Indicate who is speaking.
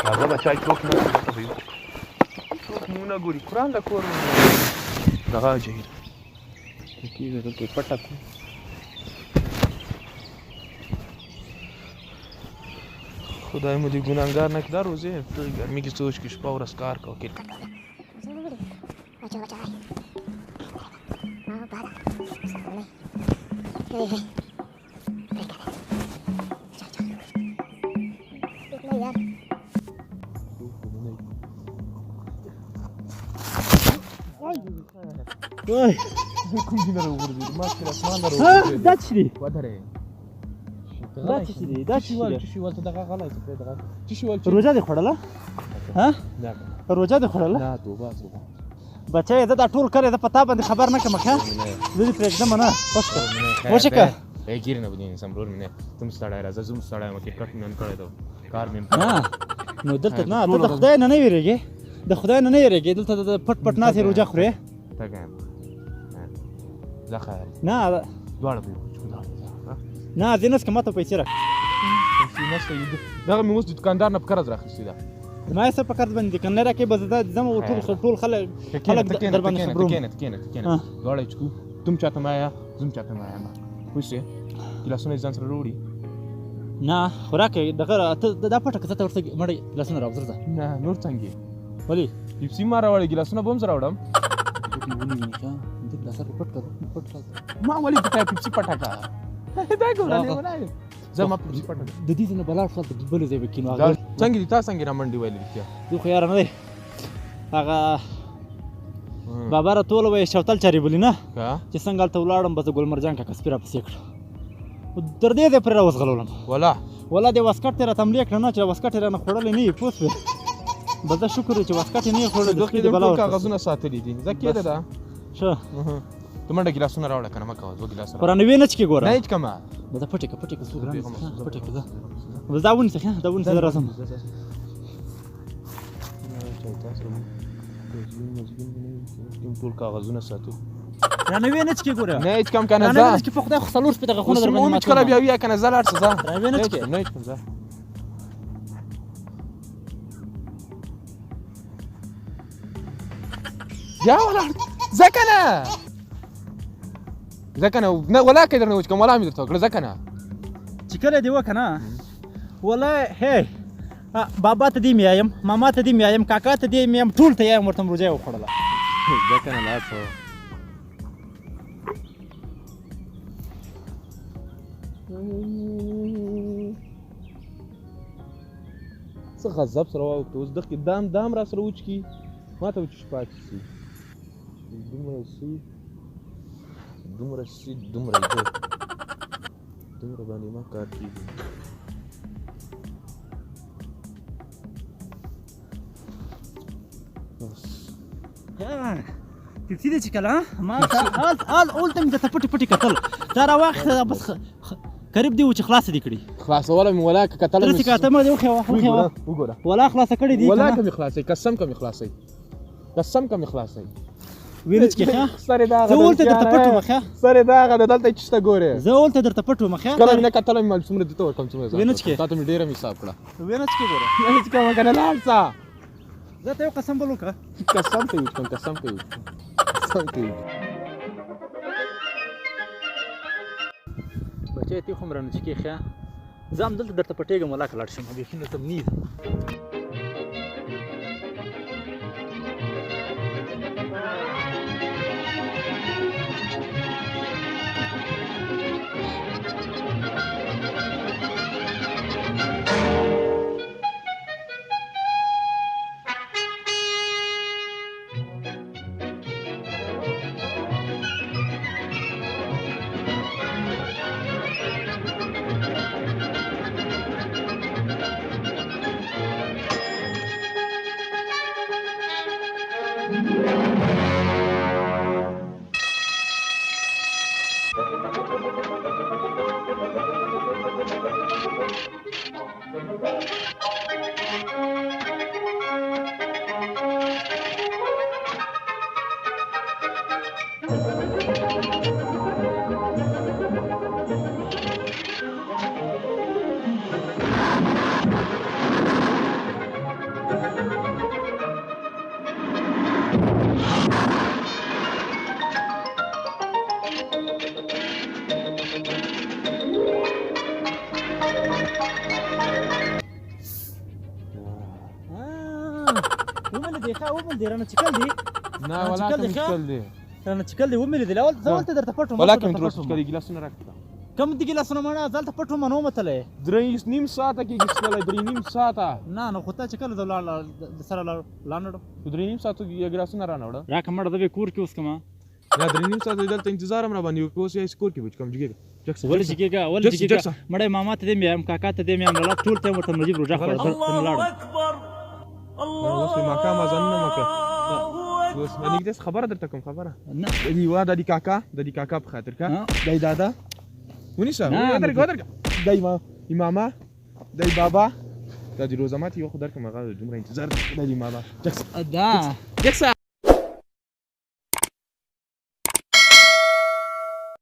Speaker 1: راځه بچای څوک نه څوک مونږ نه ګوري قرآن د کور دغه جهیل کېږي دلته پټه کړو خدای مو دې ګناهګار نه کړي دا روزې ته ګرمي کې سوچ کې شپه ورځ کار کوه کې کوم دي نه راوګرځېد ما چې اسمان نه راوګرځېد
Speaker 2: دا څه دي
Speaker 1: ودرې
Speaker 2: دا څه دي دا څه
Speaker 1: ول چې ول ته دغه غلای څه دغه چې ول
Speaker 2: روزه دې خوړله ها
Speaker 1: نه
Speaker 2: روزه دې خوړله
Speaker 1: نه توبه
Speaker 2: بچای زه دا ټول کړی زه په تا باندې خبر نه کړم ښه زه دې پرېږدم نه وشکه
Speaker 1: ای ګیر نه بدین سمرور مینه تم سړی راځه زم سړی مکه کټ نن کړی ته کار مې
Speaker 2: نو دلته نه ته د خدای نه ویریږي د خدای نه ویریږي دلته پټ پټ ناسې روزه خورې
Speaker 1: تا ګم زه خیر
Speaker 2: نه
Speaker 1: دواړه به
Speaker 2: نه زینس کما ته پیسې راک
Speaker 1: پیسې نشته دغه مې اوس د دکاندار نه په قرض راخیستې ده
Speaker 2: ما یې څه په قرض باندې دکاندار راکې به زه زم ټول خلک در باندې خبروم
Speaker 1: کېنه دواړه چکو تم چاته ما یا زم چاته ما یا پوښې ګلاسونه ځان سره وروړي
Speaker 2: نه خوراک دغه دا پټه که ته ورته مړی ګلاسونه راوځه
Speaker 1: نه نور څنګه
Speaker 2: ولې
Speaker 1: پیپسي ما راوړې ګلاسونه به هم زه راوړم ما ولې په تا پیپسي پټه کړه دا ګورانه زه ما پیپسي پټه
Speaker 2: د دې نه بلار خپل بل ځای به کینو
Speaker 1: څنګه دي تاسو څنګه را منډي ویلې رښتیا
Speaker 2: زه خو یار نه دی هغه بابا را ټول وای شوتل چاري بولی نه چې څنګه تل ولاړم بس ګل مرجان کا کسپیرا پسې کړ تر دې پر راوځغلولم ولا دې واسکټ را تملیک نه چې واسکټ را نه خړلې نه پوس بس دا شکر چې واسکټ نه خړلې د دې بلا
Speaker 1: کاغذونه ساتلې دي ځکه دا
Speaker 2: شه
Speaker 1: ته منډه ګلاسونه راوړه کنه ما کوه 2 ګلاسونه
Speaker 2: قرآن وینې چې ګوره
Speaker 1: نه هیڅ کما
Speaker 2: دا پټه څو ګرام پټه دا ونی څه دا ونی څه راځم
Speaker 1: ټول کاغذونه ساتو
Speaker 2: نه وینې چې ګوره
Speaker 1: نه هیڅ کم کنه
Speaker 2: نه چې په خدای خو څلور سپه دغه خونه در باندې
Speaker 1: مات کړه بیا ویا کنه زلار څه ځه
Speaker 2: نه وینې چې
Speaker 1: نه هیڅ کم ځه یا ولا زکنه نه ولا کې درنه وچ کوم ولا مې درته کړ زکنه
Speaker 2: چې کله دی وکنه ولا هي بابا ته دی میایم ماما ته دی میایم کاکا ته دی میایم ټول ته یم ورته روزه وخړله
Speaker 1: زکنه لا څه څه غضب سره واوښته اوس دغه دام را سره وچ کی ما ته وچ پاتې شي دومره باندې ما کار کېږي
Speaker 2: پیپسي دی چې کله ما اولته مې درته پټې کتل دا راواخېسته بس قریب دی و چې خلاصه دي کړي
Speaker 1: خلاصوله مې ولا که کتله
Speaker 2: داسې کاته مې وګوره ولا خلاصه کړې دي
Speaker 1: ولا که مې خلاصوي قسم که مې خلاصوي
Speaker 2: وینې چې ښه
Speaker 1: سره دا
Speaker 2: زه اولته درته پټ وم ښه
Speaker 1: سره دا غده دلته چشته ګوره
Speaker 2: زه اولته درته پټ وم ښه
Speaker 1: کله نه کتل مې مال څومره دته ورکم څومره
Speaker 2: وینې چې
Speaker 1: تاسو مې ډیره حساب کړه
Speaker 2: وینې چې ګوره
Speaker 1: نه چې کوم کنه لاړ څه
Speaker 2: زه ته یو قسم بل وکړه
Speaker 1: قسم ته
Speaker 2: بچی تی خو مرنه چې کې ښه زه هم دلته درته پټېږم ولا که لاړ شم بیخي نه تمنید ومن دې ښه ومن دې رانه چکل دی
Speaker 1: نه ولا ته مشکل دی
Speaker 2: رانه چکل دی ومن دې اول ځول ته درته پټو
Speaker 1: ولا کوم تروس کړي ګلاسونه راکړه
Speaker 2: کم دي ګلاسونه مړه ځل ته پټو منو متلې
Speaker 1: 3.5 ساعته کې ګسکله 3.5 ساعته
Speaker 2: نه نو خو ته چکل د سره لاندړو
Speaker 1: 3.5 ساعته کې ګلاسونه رانوړه
Speaker 2: راک مړه د کور کې اوس کما
Speaker 1: نه 3.5 ساعته دلته انتظار هم را باندې کوس یې سکور کې وچ کم جګه
Speaker 2: ولې جګه مړه ماما ته دې مې کاکا ته دې مې امرلا ټول ته ورته نجيب روجا خور ته لاړ
Speaker 1: اوس ما کا ما ځنه مکه اوس باندې دې خبره درته کوم خبره نه دی وا د کاکا په خاطر کا دای دادا ونیسا درګه دای ما امامه دای بابا دا دی روزه ماتي یو خدای کوم هغه دومره انتظار دای ماما دا جکسا